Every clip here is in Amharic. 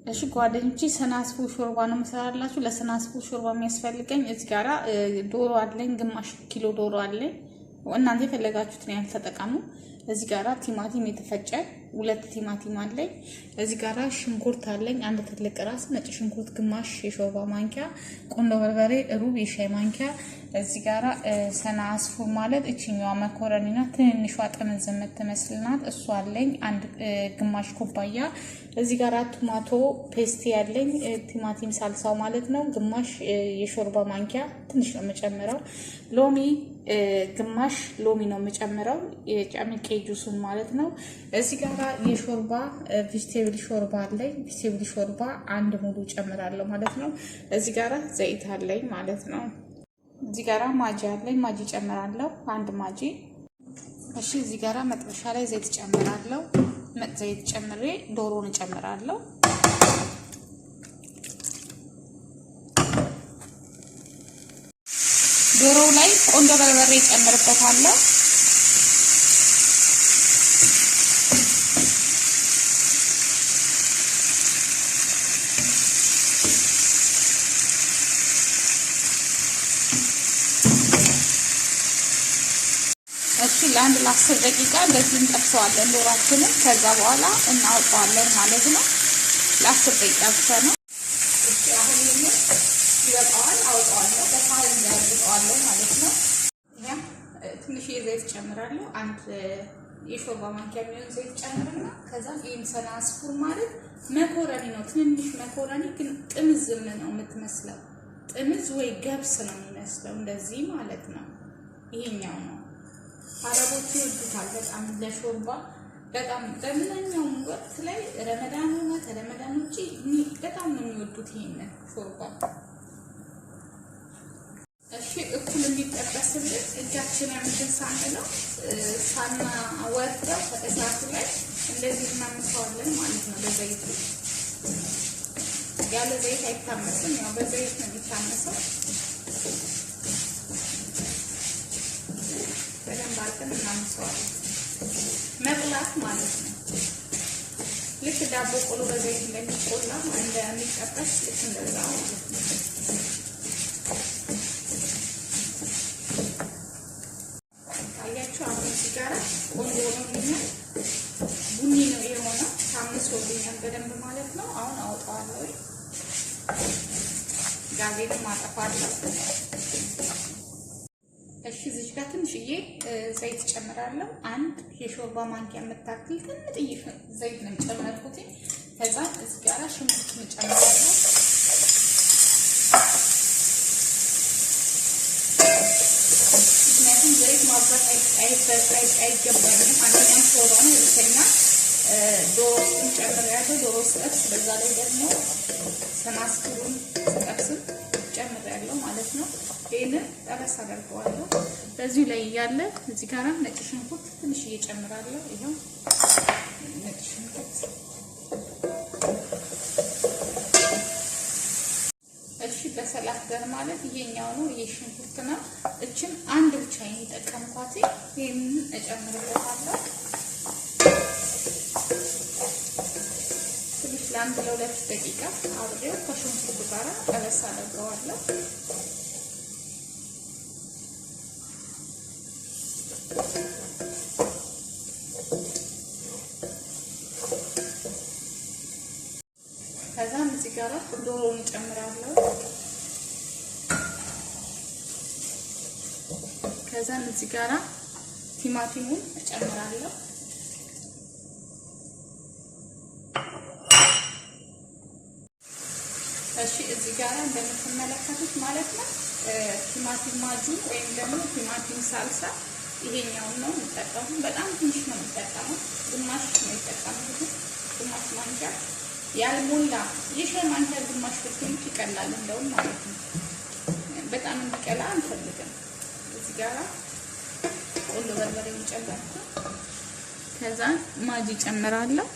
እሺ ጓደኞቼ ሰናስፉ ሾርባ ነው መስራላችሁ። ለሰናስፉ ሾርባ የሚያስፈልገኝ እዚህ ጋራ ዶሮ አለኝ፣ ግማሽ ኪሎ ዶሮ አለኝ። እናንተ የፈለጋችሁትን ያህል ተጠቀሙ። እዚህ ጋራ ቲማቲም የተፈጨ 2 ቲማቲም አለኝ። እዚህ ጋራ ሽንኩርት አለኝ፣ አንድ ትልቅ ራስ ነጭ ሽንኩርት ግማሽ የሾርባ ማንኪያ፣ ቁንዶ በርበሬ ሩብ የሻይ ማንኪያ። እዚህ ጋራ ሰናስፉ ማለት እቺኛዋ መኮረኒና ትንንሿ ጥምዝ የምትመስልናት እሷ አለኝ፣ አንድ ግማሽ ኩባያ። እዚህ ጋራ ቶማቶ ፔስቲ ያለኝ ቲማቲም ሳልሳው ማለት ነው፣ ግማሽ የሾርባ ማንኪያ ትንሽ ነው የምጨምረው። ሎሚ ግማሽ ሎሚ ነው የምጨምረው የጨምቄ ጁሱን ማለት ነው። እዚህ ጋራ የሾርባ ቬጂቴብል ሾርባ አለኝ፣ ቬጂቴብል ሾርባ አንድ ሙሉ ጨምራለሁ ማለት ነው። እዚህ ጋራ ዘይት አለኝ ማለት ነው። እዚህ ጋራ ማጂ አለኝ፣ ማጂ ጨምራለሁ አንድ ማጂ። እሺ እዚህ ጋራ መጥበሻ ላይ ዘይት ጨምራለሁ። ዘይት ጨምሬ ዶሮን ጨምራለሁ። ዶሮው ላይ ቆንጆ በርበሬ ጨምርበታለሁ። እሺ ለአንድ ለ10 ደቂቃ እንደዚህ እንጠብሰዋለን ዶሮአችንን። ከዛ በኋላ እናወጣዋለን ማለት ነው። ለ10 ደቂቃ ብቻ ነው። እሺ አሁን ይበቃዋል፣ አወጣዋለሁ። በሳህን እንዳያወጣዋለሁ ማለት ነው። ያ ትንሽ ዘይት ጨምራለሁ። አንድ የሾርባ ማንኪያ የሚሆን ዘይት ጨምርና ከዛ ይሄን ሰናስፉ ማለት መኮረኒ ነው። ትንሽ መኮረኒ ግን ጥምዝ ነው የምትመስለው። ጥምዝ ወይ ገብስ ነው የሚመስለው እንደዚህ ማለት ነው። ይሄኛው ነው አረቦቹ ይወዱታል በጣም ለሾርባ። በጣም በምንኛውም ወቅት ላይ ረመዳን ሆነ ከረመዳን ውጪ በጣም ነው የሚወዱት ይሄንን ሾርባ። እሺ እኩል እንዲጠበስልን እጃችንን እንድንሳንለው ሳናወርደው ከእሳቱ ላይ እንደዚህ እናምሰዋለን ማለት ነው በዘይት። ያለ ዘይት አይታመስም፣ ያው በዘይት ነው የሚታመሰው። በደንብ አድርገን እናምሰዋለን። መብላት ማለት ነው። ልክ ዳቦ ቆሎ በዘይት እንደሚቆላ እንደሚጠበስ ልክ እንደዛ ማለት ነው። አያችሁ አሁን እዚህ ጋር ቆንጆ ነው። ቡኒ ነው የሆነው። ታምሶልኛል በደንብ ማለት ነው። አሁን አወጣዋለሁ። ጋዜጣ ማጠፋለሁ። እሺ እዚህ ጋር ትንሽዬ ዘይት ጨምራለሁ። አንድ የሾርባ ማንኪያ የምታክል ትንጥዬ ዘይት ነው ጨመርኩት። ከዛ እዚህ ጋር ሽንኩርት እንጨምራለሁ። ምክንያቱም ዘይት ማብዛት አይገባንም። አንደኛም ሾርባ ነው፣ ሁለተኛ ዶሮ ጨምሬያለሁ። ዶሮ ስጠብስ በዛ ላይ ደግሞ ሰናስፉን ስጠብስም ጨምሬያለሁ ማለት ነው። ይሄንን ጠበስ አደርገዋለሁ። በዚሁ ላይ ያለ እዚህ ጋር ነጭ ሽንኩርት ትንሽ እየጨምራለሁ። ይሄው ነጭ ሽንኩርት። እሺ በሰላት ገር ማለት ይሄኛው ነው። ይሄ ሽንኩርት ነው። እችን አንድ ብቻ የተጠቀምኳት። ይሄንን እጨምርበታለሁ። ትንሽ ለአንድ ለ2 ደቂቃ አብሬው ከሽንኩርቱ ጋር ጠበስ አደርገዋለሁ። ከዛም እዚህ ጋር ዶሮውን ጨምራለሁ። ከዛም እዚህ ጋር ቲማቲሙን እጨምራለሁ። እሺ እዚህ ጋር እንደምትመለከቱት ማለት ነው ቲማቲም ማጁን ወይም ደግሞ ቲማቲም ሳልሳ ይሄኛው ነው የምጠቀመው። በጣም ትንሽ ነው የምጠቀመው፣ ግማሽ ነው የምጠቀመው። ግማሽ ማንኪያ ያልሞላ የሻይ ማንኪያ ግማሽ ብትሆን ይቀላል እንደውም ማለት ነው። በጣም እንዲቀላ አንፈልግም። እዚህ ጋር ቆንጆ በርበሬ ጨምራለሁ። ከዛ ማጂ ጨምራለሁ።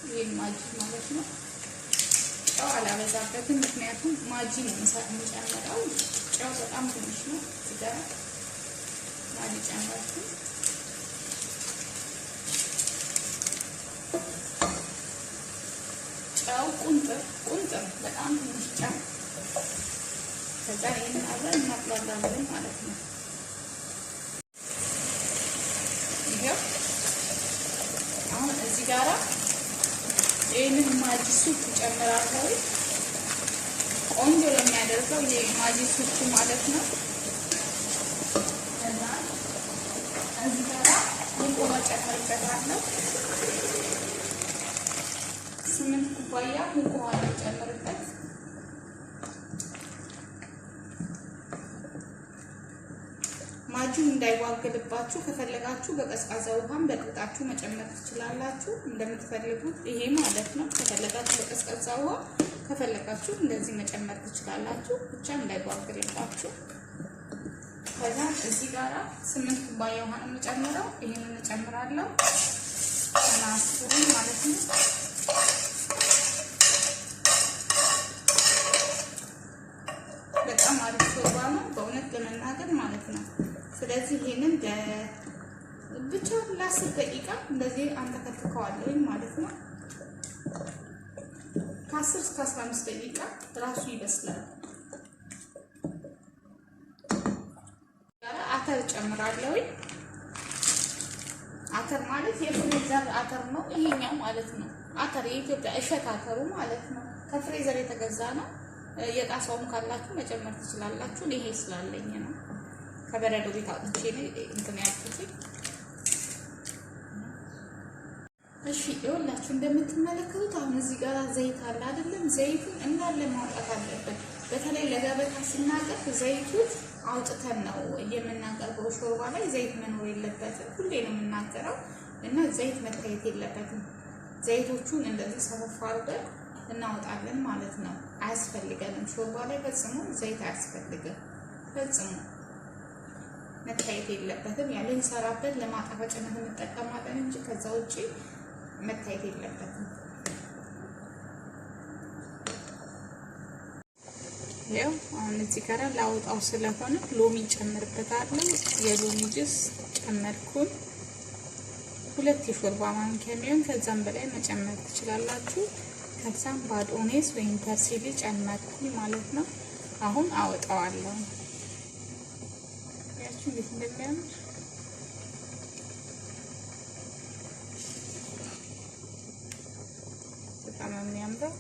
ይሄ ማጂ ማለት ነው። ጨው አላበዛበትም፣ ምክንያቱም ማጂ ነው የምጨምረው። ጨው በጣም ትንሽ ነው። እዚህ ጋር ማጂ ጨምራለሁ። ጨው ቁንጥር በጣም ትንሽ ጨው ከዛ ይሄን አብረን እናጥላላለን ማለት ነው። ይሄው አሁን እዚህ ጋራ ይሄንን ማጂ ሱፕ ጨምራለሁ። ቆንጆ የሚያደርገው ይሄ ማጂ ሱፕ ማለት ነው። ከዛ እዚህ ጋራ ሙቅ ውሃ ጨምርበታለሁ። 8 ኩባያ ሙቅ ውሃ ጨምርበት። ማጂው እንዳይዋገድባችሁ ከፈለጋችሁ በቀዝቃዛ ውሃም በጥብጣችሁ መጨመር ትችላላችሁ፣ እንደምትፈልጉት ይሄ ማለት ነው። ከፈለጋችሁ በቀዝቃዛ ውሃ ከፈለጋችሁ እንደዚህ መጨመር ትችላላችሁ፣ ብቻ እንዳይዋገድባችሁ። ከዛ እዚህ ጋራ 8 ኩባያ ውሃ ነው የምጨምረው። ይሄንን እጨምራለሁ ተናስሩ ማለት ነው። በጣም አሪፍ ሾርባ ነው በእውነት ለመናገር ማለት ነው። ስለዚህ ይሄንን ብቻ ለ10 ደቂቃ እንደዚህ አንተከትከዋለሁ ማለት ነው። ከ10 እስከ 15 ደቂቃ ራሱ ይበስላል። አተር ጨምራለሁ። አተር ማለት የፍሬዘር አተር ነው ይሄኛው ማለት ነው። አተር የኢትዮጵያ እሸት አተሩ ማለት ነው። ከፍሬዘር የተገዛ ነው። የጣሳውም ካላችሁ መጨመር ትችላላችሁ። ይሄ ስላለኝ ነው ከበረዶ ቤት አውጥቼ ነው እንትን ያልኩት። እሺ ይኸውላችሁ እንደምትመለከቱት አሁን እዚህ ጋር ዘይት አለ አይደለም? ዘይቱን እንዳለ ማውጣት አለበት። በተለይ ለገበታ ስናቀርብ ዘይቱን አውጥተን ነው የምናቀርበው። ሾርባ ላይ ዘይት መኖር የለበትም። ሁሌ ነው የምናገረው እና ዘይት መታየት የለበትም። ዘይቶቹን እንደዚህ ሰፋ አድርገን እናወጣለን ማለት ነው። አያስፈልገንም። ሾርባ ላይ ፈጽሞ ዘይት አያስፈልግም። ፈጽሞ መታየት የለበትም። ያለ እንሰራበት ለማጣፈጫነት እንጠቀማለን እንጂ ከዛ ውጪ መታየት የለበትም። ያው አሁን እዚህ ጋር ላውጣው ስለሆነ ሎሚ ጨምርበታለሁ። የሎሚ ጁስ ጨመርኩኝ። 2 የሾርባ ማንኪያ የሚሆን ከዛም በላይ መጨመር ትችላላችሁ። ከዛም ባዶኔስ ወይም ፐርሲሊ ጨመርኩኝ ማለት ነው። አሁን አወጣዋለሁ። ያቺው እንዴት እንደሚያምር በጣም የሚያምረው